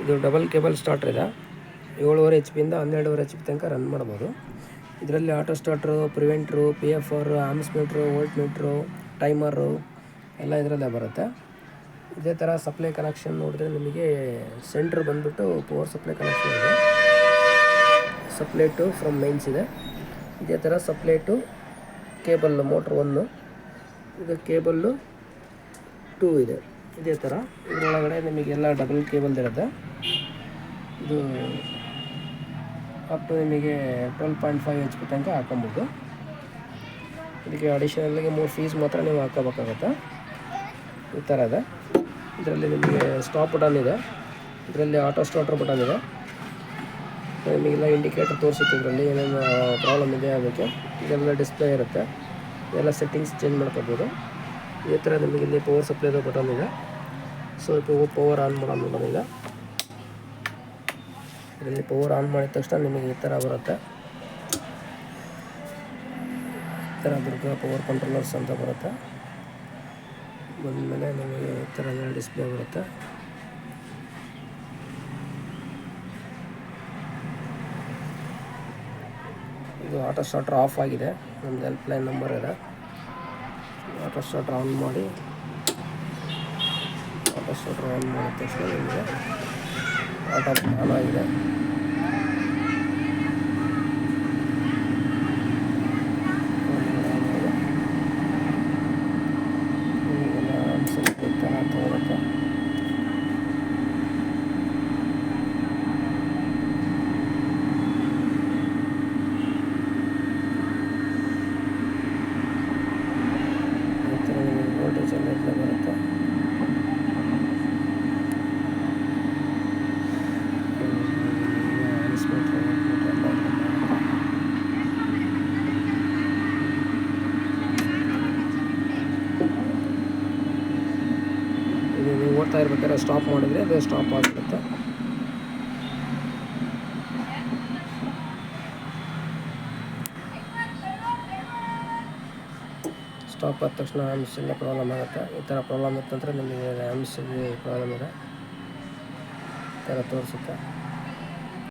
ಇದು double cable starter ಇದೆ. 7.5 HP ಇಂದ 12.5 HP ತನಕ ರನ್ ಮಾಡ್ಬೋದು. ಇದರಲ್ಲಿ auto starter, preventer, PFR, amps meter, volt meter, timer ಎಲ್ಲ ಇದರಲ್ಲೇ ಬರುತ್ತೆ. ಇದೇ ಥರ ಸಪ್ಲೈ ಕನೆಕ್ಷನ್ ನೋಡಿದ್ರೆ ನಿಮಗೆ ಸೆಂಟ್ರ್ ಬಂದುಬಿಟ್ಟು ಪವರ್ ಸಪ್ಲೈ ಕನೆಕ್ಷನ್ ಇದೆ. ಸಪ್ಲೈ ಟು ಫ್ರಮ್ ಮೈನ್ಸ್ ಇದೆ. ಇದೇ ಥರ ಸಪ್ಲೈ ಟು ಕೇಬಲ್ ಮೋಟ್ರ್ 1, ಇದು ಕೇಬಲ್ಲು 2 ಇದೆ. ಇದೇ ಥರ ಇದರೊಳಗಡೆ ನಿಮಗೆಲ್ಲ ಡಬಲ್ ಕೇಬಲ್ದಿರುತ್ತೆ. ಇದು ಅಪ್ ಟು ನಿಮಗೆ 12.5 HP ತನಕ ಹಾಕೊಬೋದು. ಇದಕ್ಕೆ ಅಡಿಷನಲ್ಲಾಗಿ 3 ಫೀಸ್ ಮಾತ್ರ ನೀವು ಹಾಕೋಬೇಕಾಗುತ್ತೆ. ಈ ಥರ ಇದೆ. ಇದರಲ್ಲಿ ನಿಮಗೆ ಸ್ಟಾಪ್ ಬಟನ್ ಇದೆ, ಇದರಲ್ಲಿ ಆಟೋ ಸ್ಟಾರ್ಟರ್ ಬಟನ್ ಇದೆ. ನಿಮಗೆಲ್ಲ ಇಂಡಿಕೇಟರ್ ತೋರಿಸುತ್ತೆ ಇದರಲ್ಲಿ ಏನೇನು ಪ್ರಾಬ್ಲಮ್ ಇದೆ ಅದಕ್ಕೆ. ಇದೆಲ್ಲ ಡಿಸ್ಪ್ಲೇ ಇರುತ್ತೆ, ಇದೆಲ್ಲ ಸೆಟ್ಟಿಂಗ್ಸ್ ಚೇಂಜ್ ಮಾಡ್ಕೋಬೋದು. ಇದೇ ಥರ ನಿಮಗೆ ಇಲ್ಲಿ ಪವರ್ ಸಪ್ಲೈದು ಬಟನ್ ಇದೆ. ಸೊ ഇപ്പോൾ ಪವರ್ ಆನ್ ಮಾಡೋಣ. ಇದರಲ್ಲಿ ಪವರ್ ಆನ್ ಮಾಡಿದ ತಕ್ಷಣ ನಿಮಗೆ ಈ ಥರ ಬರುತ್ತೆ. ಈ ಥರ ದುರ್ಗಾ ಪವರ್ ಕಂಟ್ರೋಲರ್ಸ್ ಅಂತ ಬರುತ್ತೆ. ಬಂದಮೇಲೆ ನಿಮಗೆ ಈ ಥರ ಡಿಸ್ಪ್ಲೇ ಬರುತ್ತೆ. ಇದು ಆಟೋ ಸ್ಟಾರ್ಟರ್ ಆಫ್ ಆಗಿದೆ. ನಮ್ಮದು ಹೆಲ್ಪ್ಲೈನ್ ನಂಬರ್ ಇದೆ. ಆಟೋ ಸ್ಟಾರ್ಟರ್ ಆನ್ ಮಾಡಿ, ಆಟೋ ಸ್ಟಾರ್ಟರ್ ಆನ್ ಮಾಡಿದ ತಕ್ಷಣ ನಿಮಗೆ ಆಟೋ ಆನ್ ಆಗಿದೆ. ತಗೊಳುತ್ತೆ. ಈ ಥರ ನಿಮಗೆ ವೋಲ್ಟೇಜ್ ಎಲ್ಲ ಬರುತ್ತೆ. ಇದು ನೀವು ಓಡ್ತಾ ಇರ್ಬೇಕಾದ್ರೆ ಸ್ಟಾಪ್ ಮಾಡಿದರೆ ಅದು ಸ್ಟಾಪ್ ಆಗಿಬಿಡುತ್ತೆ. ಸ್ಟಾಪ್ ಆದ ತಕ್ಷಣ ಆಮ್ಸೆಲ್ಲ ಪ್ರಾಬ್ಲಮ್ ಆಗುತ್ತೆ. ಈ ಥರ ಪ್ರಾಬ್ಲಮ್ ಇತ್ತಂದರೆ ನಿಮಗೆ ಆಮ್ಸಲ್ಲಿ ಪ್ರಾಬ್ಲಮ್ ಇದೆ, ಈ ಥರ ತೋರಿಸುತ್ತೆ.